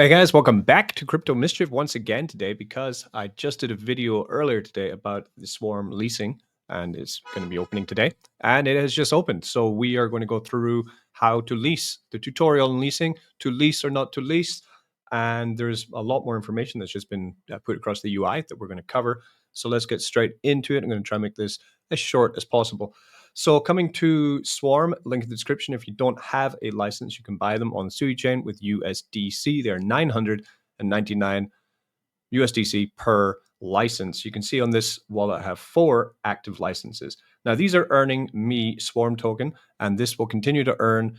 Hey guys, welcome back to Crypto Mischief once again today because I just did a video earlier today about the Swarm leasing and it's going to be opening today and it has just opened. So we are going to go through how to lease, the tutorial on leasing, to lease or not to lease. And there's a lot more information that's just been put across the UI that we're going to cover. So let's get straight into it. I'm going to try and make this as short as possible. So coming to Swarm, link in the description. If you don't have a license, you can buy them on Sui Chain with USDC. They're 999 USDC per license. You can see on this wallet I have 4 active licenses. Now these are earning me Swarm token, and this will continue to earn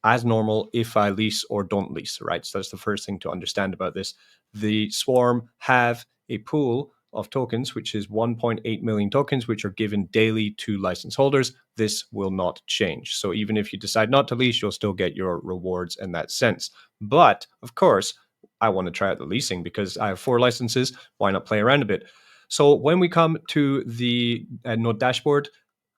as normal if I lease or don't lease, right? So that's the first thing to understand about this. The Swarm have a pool of tokens, which is 1.8 million tokens, which are given daily to license holders. This will not change. So even if you decide not to lease, you'll still get your rewards in that sense. But of course, I want to try out the leasing because I have 4 licenses. Why not play around a bit? So when we come to the node dashboard,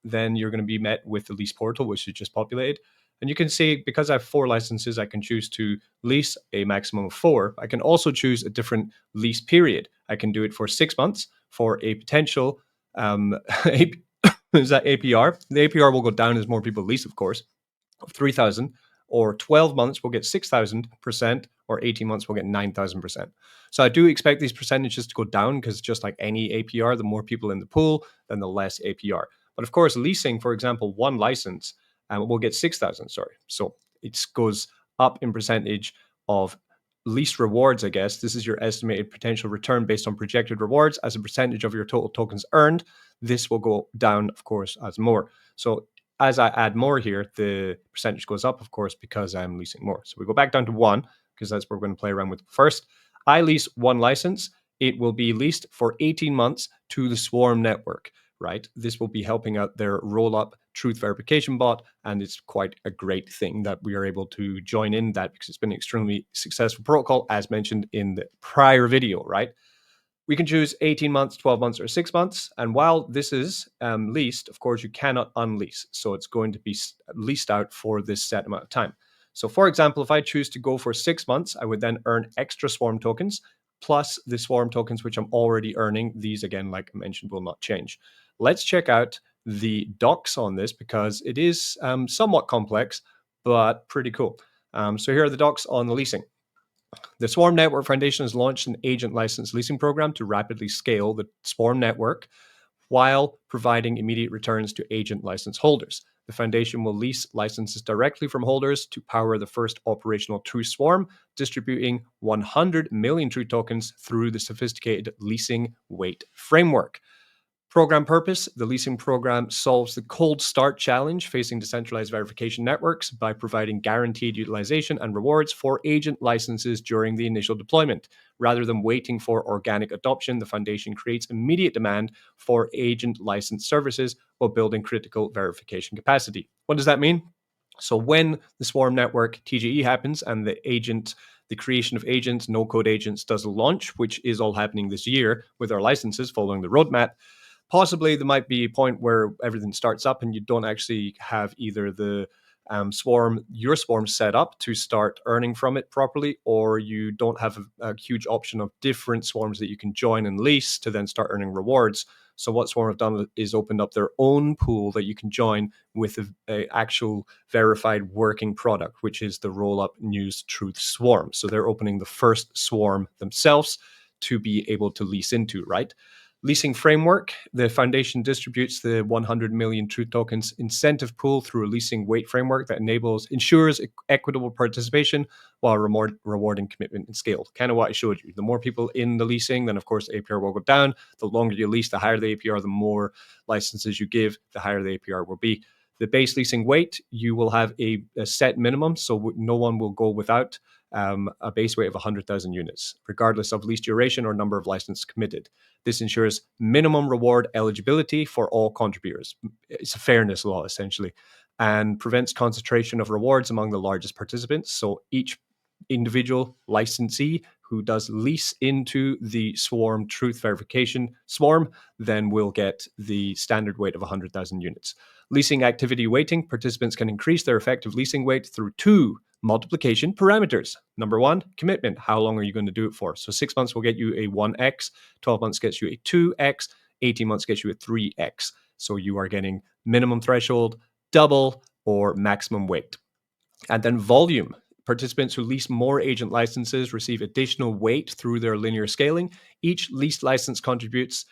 then you're going to be met with the lease portal, which is just populated. And you can see, because I have 4 licenses, I can choose to lease a maximum of 4. I can also choose a different lease period. I can do it for 6 months for a potential is that APR. The APR will go down as more people lease, of course, of 3,000, or 12 months we'll get 6,000%, or 18 months we'll get 9,000%. So I do expect these percentages to go down because just like any APR, the more people in the pool, then the less APR. But of course, leasing, for example, 1 license, we'll get 6,000, sorry. So it goes up in percentage of lease rewards, I guess. This is your estimated potential return based on projected rewards as a percentage of your total tokens earned. This will go down, of course, as more. So as I add more here, the percentage goes up, of course, because I'm leasing more. So we go back down to 1, because that's what we're going to play around with first. I lease 1 license. It will be leased for 18 months to the Swarm network, right? This will be helping out their roll-up truth verification bot, and it's quite a great thing that we are able to join in that because it's been an extremely successful protocol, as mentioned in the prior video, right? We can choose 18 months, 12 months, or 6 months. And while this is leased, of course, you cannot unlease. So it's going to be leased out for this set amount of time. So for example, if I choose to go for 6 months, I would then earn extra Swarm tokens, plus the Swarm tokens, which I'm already earning. These, again, like I mentioned, will not change. Let's check out the docs on this because it is somewhat complex, but pretty cool. So here are the docs on the leasing. The Swarm Network Foundation has launched an agent license leasing program to rapidly scale the Swarm network while providing immediate returns to agent license holders. The foundation will lease licenses directly from holders to power the first operational True Swarm, distributing 100 million True tokens through the sophisticated leasing weight framework. Program purpose: the leasing program solves the cold start challenge facing decentralized verification networks by providing guaranteed utilization and rewards for agent licenses during the initial deployment. Rather than waiting for organic adoption, the foundation creates immediate demand for agent license services while building critical verification capacity. What does that mean? So when the Swarm network TGE happens and the creation of agents, no-code agents, does a launch, which is all happening this year with our licenses following the roadmap, possibly there might be a point where everything starts up and you don't actually have either the your Swarm set up to start earning from it properly, or you don't have a huge option of different Swarms that you can join and lease to then start earning rewards. So what Swarm have done is opened up their own pool that you can join with a actual verified working product, which is the roll-up news truth Swarm. So they're opening the first Swarm themselves to be able to lease into, right? Leasing framework: the foundation distributes the 100 million Truth tokens incentive pool through a leasing weight framework that ensures equitable participation while rewarding commitment and scale. Kind of what I showed you. The more people in the leasing, then of course the APR will go down. The longer you lease, the higher the APR. The more licenses you give, the higher the APR will be. The base leasing weight: you will have a set minimum, so no one will go without a base weight of 100,000 units, regardless of lease duration or number of licenses committed. This ensures minimum reward eligibility for all contributors. It's a fairness law, essentially, and prevents concentration of rewards among the largest participants. So each individual licensee who does lease into the Swarm Truth Verification Swarm then will get the standard weight of 100,000 units. Leasing activity weighting: participants can increase their effective leasing weight through 2 multiplication parameters. Number one, commitment. How long are you going to do it for? So 6 months will get you a 1x, 12 months gets you a 2x, 18 months gets you a 3x. So you are getting minimum threshold, double, or maximum weight. And then volume. Participants who lease more agent licenses receive additional weight through their linear scaling. Each leased license contributes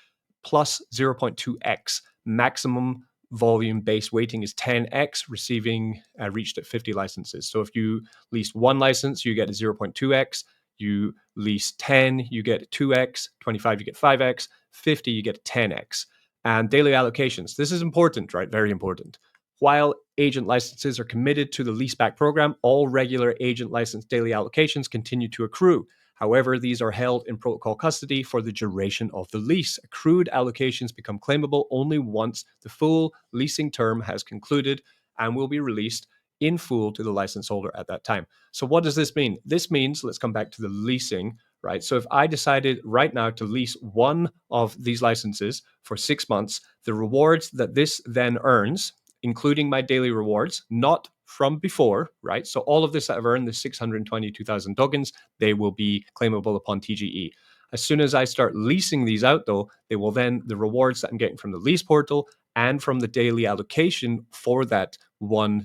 plus 0.2x. Maximum volume-based weighting is 10x, receiving reached at 50 licenses. So if you lease one license, you get a 0.2x. You lease 10, you get 2x. 25, you get 5x. 50, you get 10x. And daily allocations. This is important, right? Very important. While agent licenses are committed to the leaseback program, all regular agent license daily allocations continue to accrue. However, these are held in protocol custody for the duration of the lease. Accrued allocations become claimable only once the full leasing term has concluded and will be released in full to the license holder at that time. So what does this mean? This means, let's come back to the leasing, right? So if I decided right now to lease one of these licenses for 6 months, the rewards that this then earns, including my daily rewards, not from before, right? So all of this that I've earned, the 622,000 tokens, they will be claimable upon TGE. As soon as I start leasing these out, though, they will then, the rewards that I'm getting from the lease portal and from the daily allocation for that one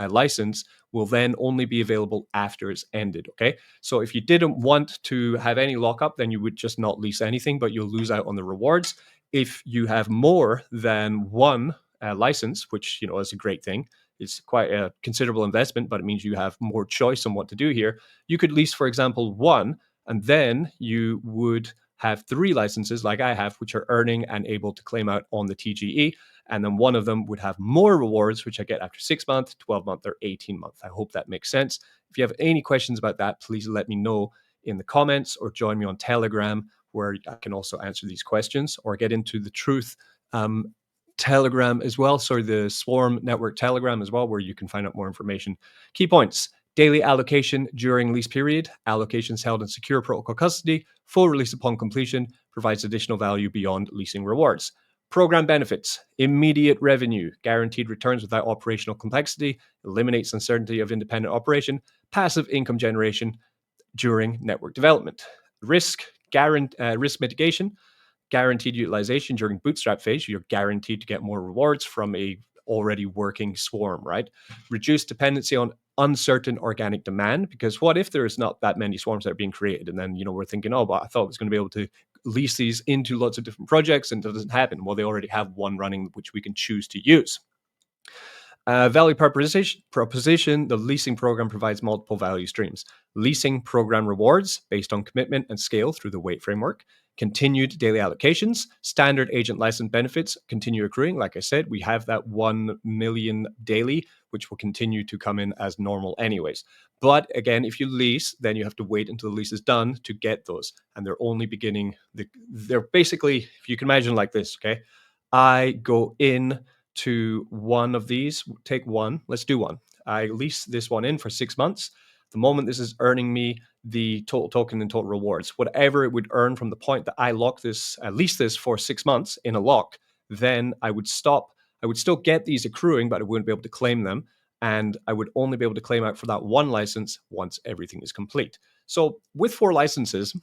license will then only be available after it's ended, okay? So if you didn't want to have any lockup, then you would just not lease anything, but you'll lose out on the rewards. If you have more than one license, which is a great thing. It's quite a considerable investment, but it means you have more choice on what to do here. You could lease, for example, one, and then you would have 3 licenses like I have, which are earning and able to claim out on the TGE. And then one of them would have more rewards, which I get after 6 months, 12 months, or 18 months. I hope that makes sense. If you have any questions about that, please let me know in the comments or join me on Telegram, where I can also answer these questions, or get into the Truth Telegram as well. Sorry, the Swarm Network Telegram as well, where you can find out more information. Key points: daily allocation during lease period, allocations held in secure protocol custody, full release upon completion, provides additional value beyond leasing rewards. Program benefits: immediate revenue, guaranteed returns without operational complexity, eliminates uncertainty of independent operation, passive income generation during network development. Risk mitigation, guaranteed utilization during bootstrap phase. You're guaranteed to get more rewards from a already working swarm, right? Reduced dependency on uncertain organic demand, because what if there is not that many swarms that are being created, and then we're thinking, oh, but I thought I was going to be able to lease these into lots of different projects, and it doesn't happen. Well, they already have one running which we can choose to use. Value proposition: the leasing program provides multiple value streams. Leasing program rewards based on commitment and scale through the weight framework. Continued daily allocations. Standard agent license benefits continue accruing. Like I said, we have that 1 million daily, which will continue to come in as normal anyways. But again, if you lease, then you have to wait until the lease is done to get those. And they're only beginning, they're basically, if you can imagine like this, okay? I go in to one of these, take one, let's do one. I lease this one in for 6 months. The moment this is earning me the total token and total rewards, whatever it would earn from the point that I lease this for 6 months in a lock, then I would stop. I would still get these accruing, but I wouldn't be able to claim them. And I would only be able to claim out for that one license once everything is complete. So with 4 licenses,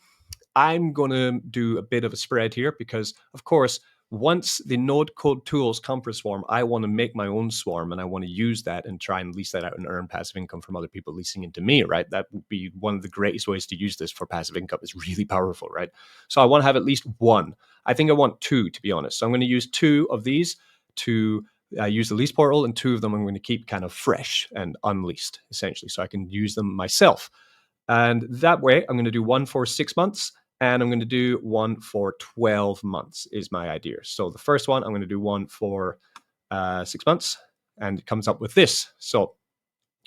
I'm going to do a bit of a spread here because, of course, once the node code tools come for Swarm, I want to make my own Swarm, and I want to use that and try and lease that out and earn passive income from other people leasing into me, right? That would be one of the greatest ways to use this for passive income. It's really powerful, right? So I want to have at least one. I think I want 2, to be honest. So I'm going to use 2 of these to use the lease portal, and 2 of them I'm going to keep kind of fresh and unleased, essentially, so I can use them myself. And that way, I'm going to do one for 6 months, and I'm going to do one for 12 months is my idea. So the first one, I'm going to do one for 6 months, and it comes up with this. So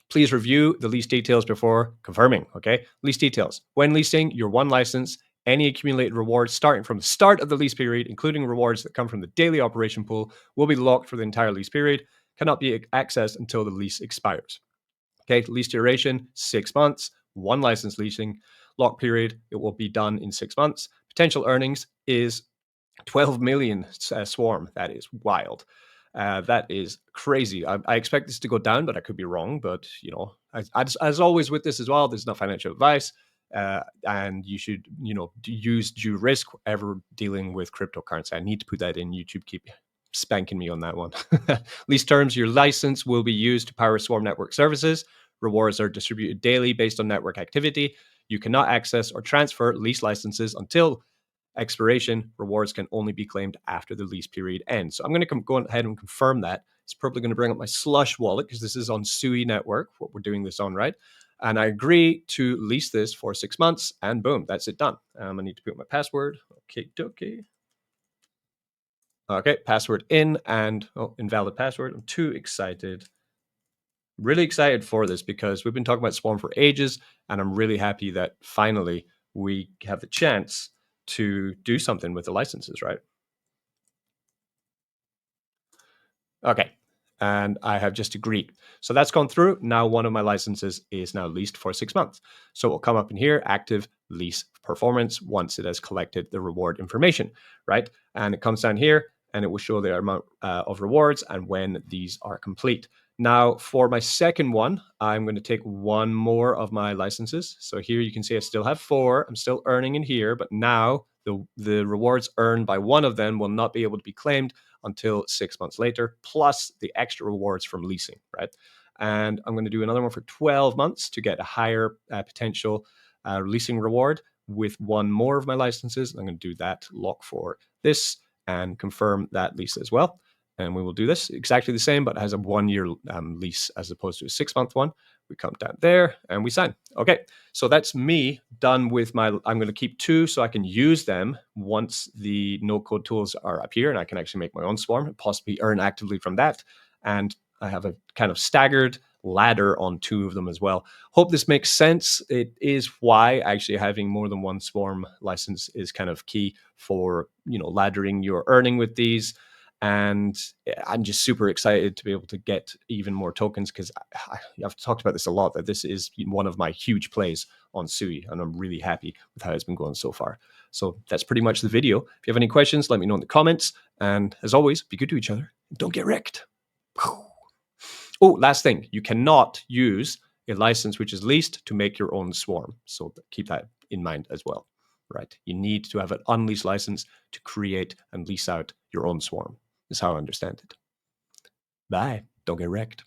please review the lease details before confirming, okay? Lease details. When leasing your one license, any accumulated rewards starting from the start of the lease period, including rewards that come from the daily operation pool, will be locked for the entire lease period, cannot be accessed until the lease expires. Okay, lease duration, 6 months, one license leasing. Lock period, it will be done in 6 months. Potential earnings is 12 million Swarm. That is wild. That is crazy. I expect this to go down, but I could be wrong. But as always with this as well, this is not financial advice, and you should use due risk ever dealing with cryptocurrency. I need to put that in. YouTube keep spanking me on that one. Lease terms: your license will be used to power Swarm network services. Rewards are distributed daily based on network activity. You cannot access or transfer lease licenses until expiration. Rewards can only be claimed after the lease period ends. So I'm going to go ahead and confirm that. It's probably going to bring up my Slush wallet because this is on Sui network, what we're doing this on, right? And I agree to lease this for 6 months, and boom, that's it done. I need to put my password. Okay. Okay, password in, and invalid password. I'm too excited. Really excited for this because we've been talking about Swarm for ages, and I'm really happy that finally we have the chance to do something with the licenses, right? Okay. And I have just agreed. So that's gone through. Now one of my licenses is now leased for 6 months. So it'll come up in here, active lease performance, once it has collected the reward information, right? And it comes down here and it will show the amount of rewards and when these are complete. Now for my second one, I'm going to take one more of my licenses. So here you can see I still have 4. I'm still earning in here, but now the rewards earned by one of them will not be able to be claimed until 6 months later, plus the extra rewards from leasing, right? And I'm going to do another one for 12 months to get a higher potential leasing reward with one more of my licenses. I'm going to do that lock for this and confirm that lease as well. And we will do this exactly the same, but it has a 1-year lease as opposed to a 6-month one. We come down there and we sign. Okay, so that's me done with my, I'm going to keep 2 so I can use them once the no-code tools are up here and I can actually make my own swarm and possibly earn actively from that. And I have a kind of staggered ladder on 2 of them as well. Hope this makes sense. It is why actually having more than one swarm license is kind of key for, laddering your earning with these. And I'm just super excited to be able to get even more tokens because I've talked about this a lot, that this is one of my huge plays on Sui, and I'm really happy with how it's been going so far. So that's pretty much the video. If you have any questions, let me know in the comments. And as always, be good to each other. Don't get wrecked. Oh, last thing. You cannot use a license which is leased to make your own swarm. So keep that in mind as well, right? You need to have an unleased license to create and lease out your own swarm. Is how I understand it. Bye. Don't get wrecked.